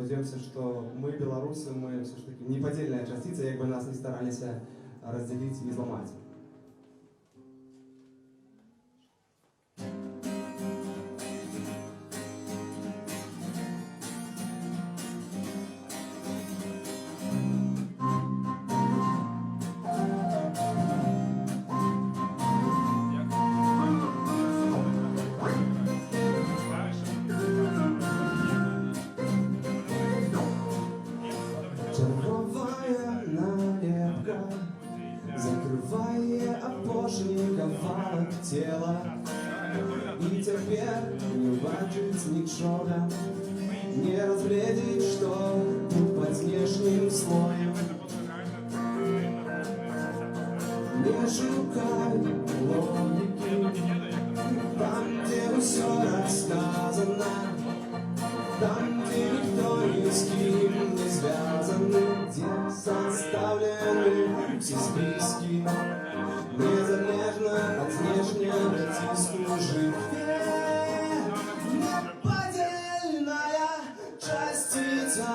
Спадзяёмся, што мы, беларусы, мы ўсё ж такі непадзельная часціца, як бы нас не стараліся раздзяліць і зламаць. Червовая налепка закрывае апошні кавалак цела, і цяпер не бачыць нічога, не разгледзець, што тут пад знешнім слоем. Не шукай логікі там, дзе ўсё расказана, там, где никто ни с кем не связаны, где составлены все списки, незалежно от внешнего тиску живе. Неподдельная частица,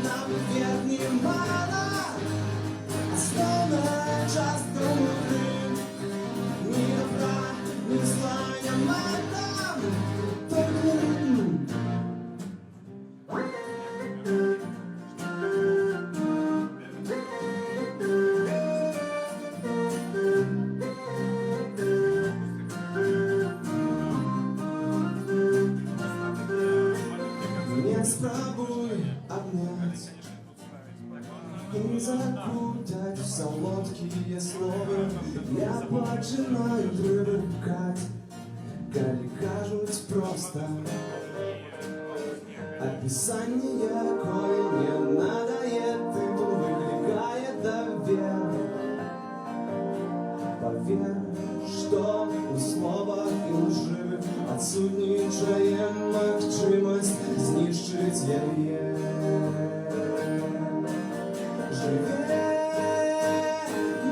нам верхним мало, основная частка внутри, ни добра, ни зла, ни мата, только спробуй обнять и закутать в солодкие слова. Я починаю привыкать, коли кажуть просто описание, кое не надоест, титул выкликает доверие. Поверь, что у слова і лжи адсутнічає магчимость знищить яе. Живе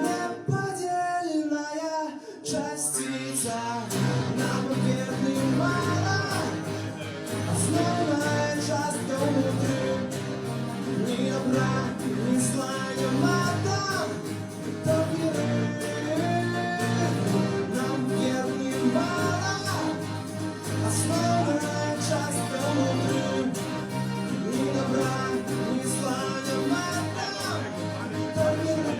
неподдельная частица, нам верный мало, основная частка внутри, ни добра, ни зла, ни мата, доверие. Основная частка внутри, ни добра, ни зла, ни мата, доверие.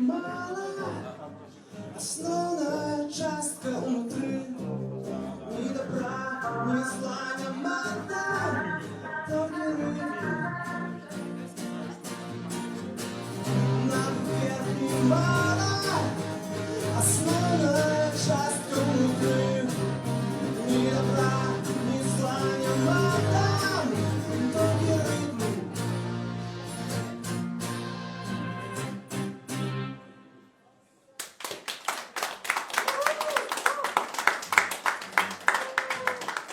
Мало, основная частка внутри, ни добра, ни зла, ни мата, доверие. Нам верхний мало.